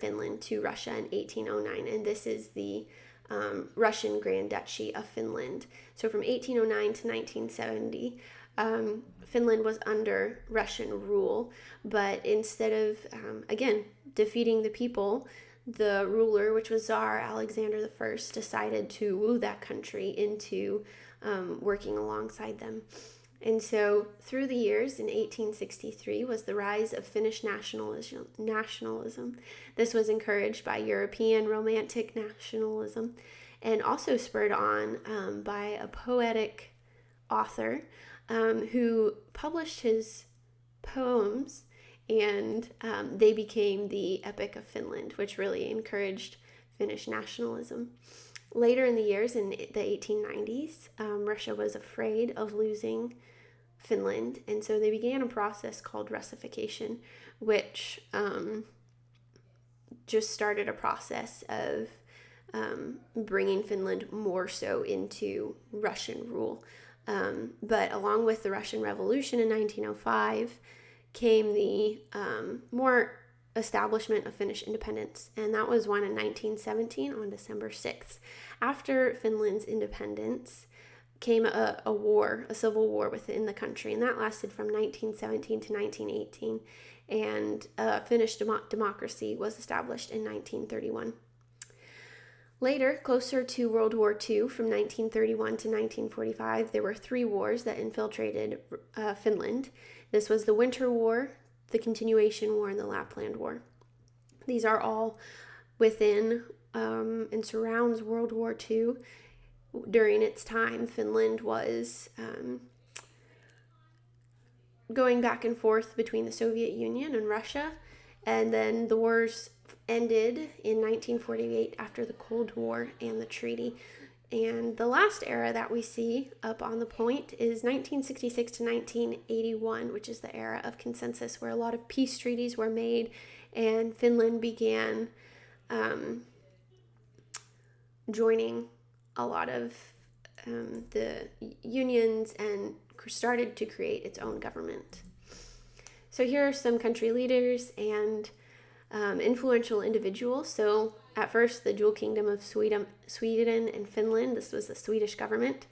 Finland to Russia in 1809, and this is the Russian Grand Duchy of Finland. So from 1809 to 1970, Finland was under Russian rule, but instead of, again, defeating the people, the ruler, which was Tsar Alexander I, decided to woo that country into working alongside them. And so through the years, in 1863 was the rise of Finnish nationalism. This was encouraged by European romantic nationalism and also spurred on by a poetic author who published his poems, and they became the Epic of Finland, which really encouraged Finnish nationalism. Later in the years, in the 1890s, Russia was afraid of losing Finland, and so they began a process called Russification, which just started a process of bringing Finland more so into Russian rule. But along with the Russian Revolution in 1905 came the more establishment of Finnish independence, and that was won in 1917 on December 6th. After Finland's independence came a civil war within the country, and that lasted from 1917 to 1918, and Finnish democracy was established in 1931. Later, closer to World War II, from 1931 to 1945, there were 3 wars that infiltrated Finland. This was the Winter War, the Continuation War, and the Lapland War. These are all within and surrounds World War II. During its time, Finland was going back and forth between the Soviet Union and Russia, and then the wars ended in 1948 after the Cold War and the treaty. And the last era that we see up on the point is 1966 to 1981, which is the era of consensus, where a lot of peace treaties were made and Finland began joining a lot of the unions and started to create its own government. So here are some country leaders and influential individuals. So at first, the dual kingdom of Sweden and Finland. This was the Swedish government.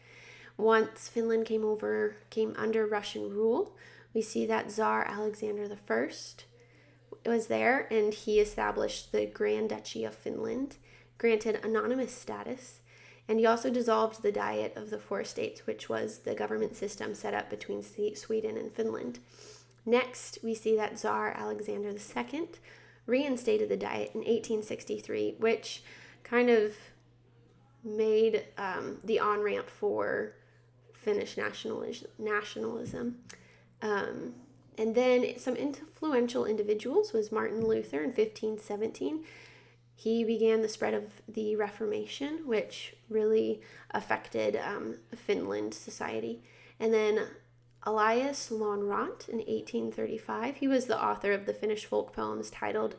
Once Finland came under Russian rule, we see that Tsar Alexander I was there, and he established the Grand Duchy of Finland, granted anonymous status, and he also dissolved the Diet of the Four States, which was the government system set up between Sweden and Finland. Next, we see that Tsar Alexander II reinstated the Diet in 1863, which kind of made the on-ramp for Finnish nationalism. And then some influential individuals was Martin Luther in 1517. He began the spread of the Reformation, which really affected Finland society. And then Elias Lönnrot in 1835, he was the author of the Finnish folk poems titled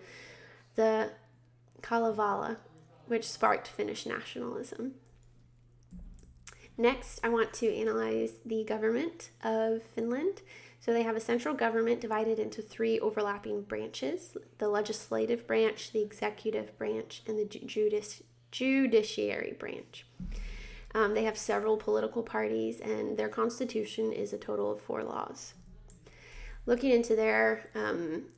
the Kalevala, which sparked Finnish nationalism. Next, I want to analyze the government of Finland. So they have a central government divided into 3 overlapping branches: the legislative branch, the executive branch, and the judiciary branch. They have several political parties, and their constitution is a total of 4 laws. Looking into their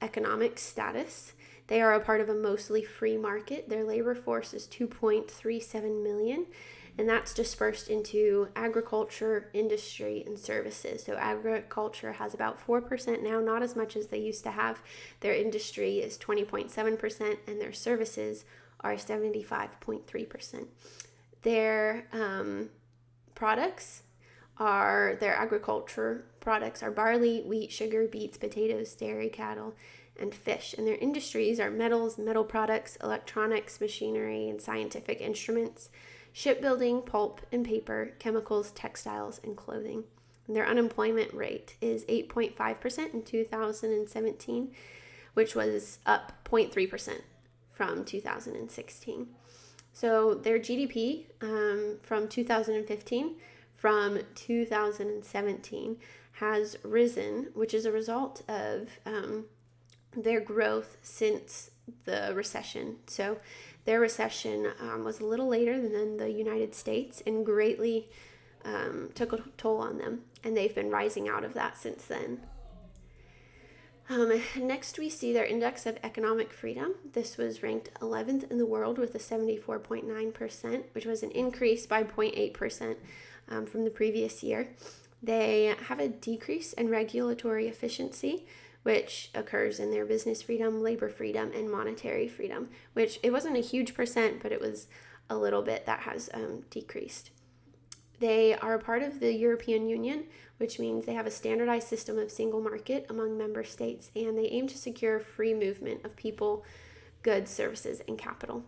economic status, they are a part of a mostly free market. Their labor force is 2.37 million, and that's dispersed into agriculture, industry, and services. So agriculture has about 4% now, not as much as they used to have. Their industry is 20.7%, and their services are 75.3%. Their their agriculture products are barley, wheat, sugar, beets, potatoes, dairy, cattle, and fish. And their industries are metals, metal products, electronics, machinery, and scientific instruments, shipbuilding, pulp and paper, chemicals, textiles, and clothing. And their unemployment rate is 8.5% in 2017, which was up 0.3% from 2016. So their GDP from 2015 from 2017 has risen, which is a result of their growth since the recession. So their recession was a little later than the United States and greatly took a toll on them. And they've been rising out of that since then. Next, we see their index of economic freedom. This was ranked 11th in the world with a 74.9%, which was an increase by 0.8% from the previous year. They have a decrease in regulatory efficiency, which occurs in their business freedom, labor freedom, and monetary freedom, which it wasn't a huge percent, but it was a little bit that has decreased. They are a part of the European Union, which means they have a standardized system of single market among member states, and they aim to secure free movement of people, goods, services, and capital.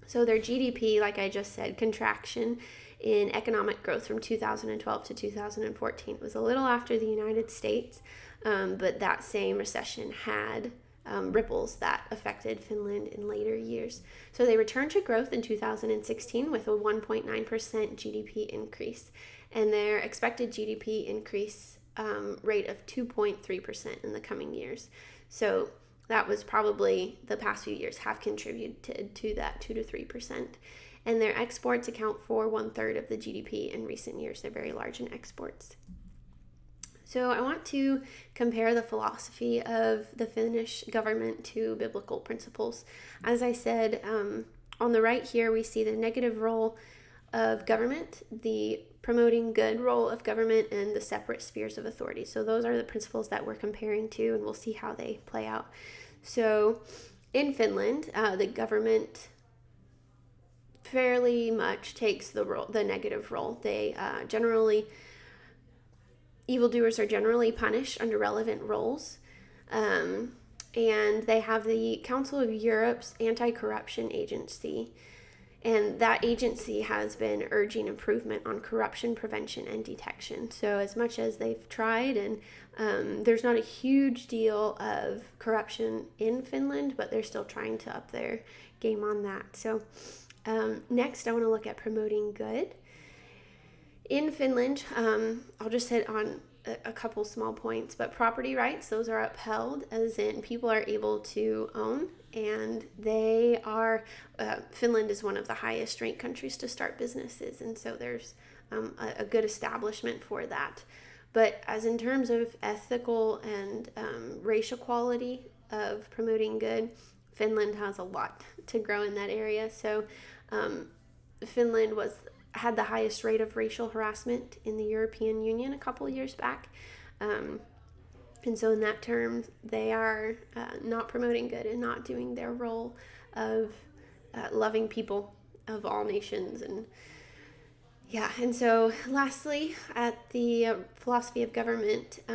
So their GDP, like I just said, contraction in economic growth from 2012 to 2014 was a little after the United States, but that same recession had ripples that affected Finland in later years. So they returned to growth in 2016 with a 1.9% GDP increase, and their expected GDP increase rate of 2.3% in the coming years. So that was probably the past few years have contributed to that 2 to 3%. And their exports account for 1/3 of the GDP in recent years. They're very large in exports. So I want to compare the philosophy of the Finnish government to biblical principles. As I said, on the right here, we see the negative role of government, the promoting good role of government, and the separate spheres of authority. So those are the principles that we're comparing to, and we'll see how they play out. So in Finland, the government fairly much takes the negative role. They evildoers are generally punished under relevant roles. And they have the Council of Europe's anti-corruption agency. And that agency has been urging improvement on corruption prevention and detection. So as much as they've tried, and there's not a huge deal of corruption in Finland, but they're still trying to up their game on that. So next, I want to look at promoting good. In Finland, I'll just hit on a couple small points, but property rights, those are upheld, as in people are able to own, and they are, Finland is one of the highest ranked countries to start businesses, and so there's a good establishment for that. But as in terms of ethical and racial quality of promoting good, Finland has a lot to grow in that area. So Finland had the highest rate of racial harassment in the European Union a couple years back. And so in that term, they are not promoting good and not doing their role of loving people of all nations. And so lastly, at the philosophy of government, I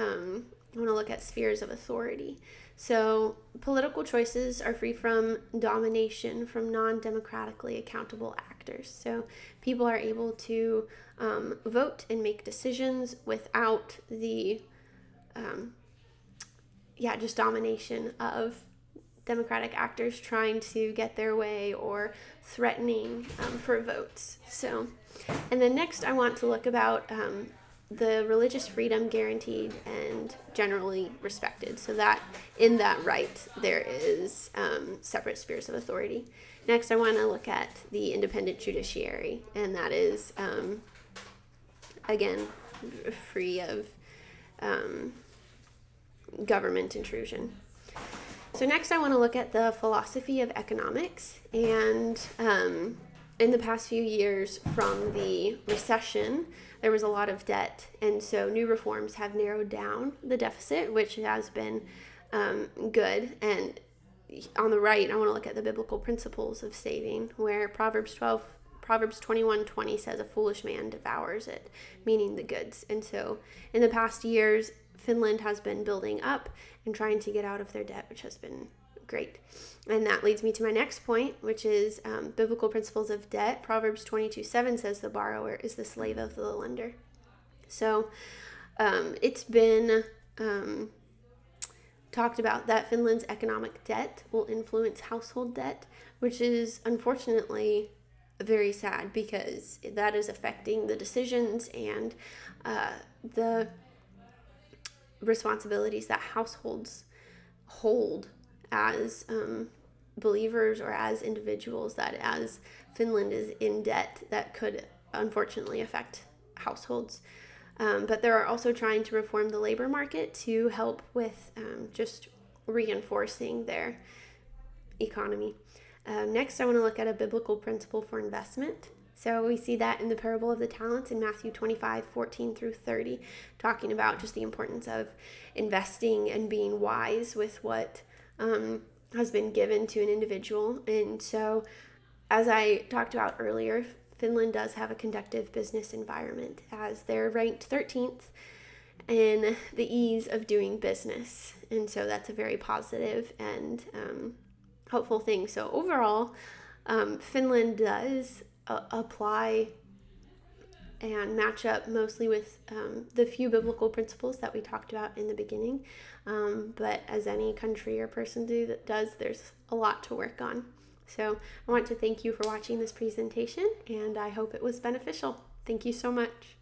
want to look at spheres of authority. So political choices are free from domination from non-democratically accountable actors. So people are able to vote and make decisions without the just domination of democratic actors trying to get their way or threatening for votes. So, and then next I want to look about the religious freedom guaranteed and generally respected. So that in that right, there is separate spheres of authority. Next, I want to look at the independent judiciary, and that is, again, free of government intrusion. So next, I want to look at the philosophy of economics, and in the past few years from the recession, there was a lot of debt, and so new reforms have narrowed down the deficit, which has been good. And on the right, I want to look at the biblical principles of saving, where Proverbs 21:20 says, "A foolish man devours it," meaning the goods. And so in the past years, Finland has been building up and trying to get out of their debt, which has been great. And that leads me to my next point, which is biblical principles of debt. Proverbs 22:7 says the borrower is the slave of the lender. So it's been talked about that Finland's economic debt will influence household debt, which is unfortunately very sad because that is affecting the decisions and the responsibilities that households hold as believers or as individuals, that as Finland is in debt, that could unfortunately affect households. But they're also trying to reform the labor market to help with just reinforcing their economy. Next, I want to look at a biblical principle for investment. So we see that in the parable of the talents in Matthew 25:14 through 30, talking about just the importance of investing and being wise with what has been given to an individual. And so, as I talked about earlier, Finland does have a conducive business environment, as they're ranked 13th in the ease of doing business. And so that's a very positive and hopeful thing. So overall, Finland does apply and match up mostly with the few biblical principles that we talked about in the beginning. But as any country or person does, there's a lot to work on. So I want to thank you for watching this presentation, and I hope it was beneficial. Thank you so much.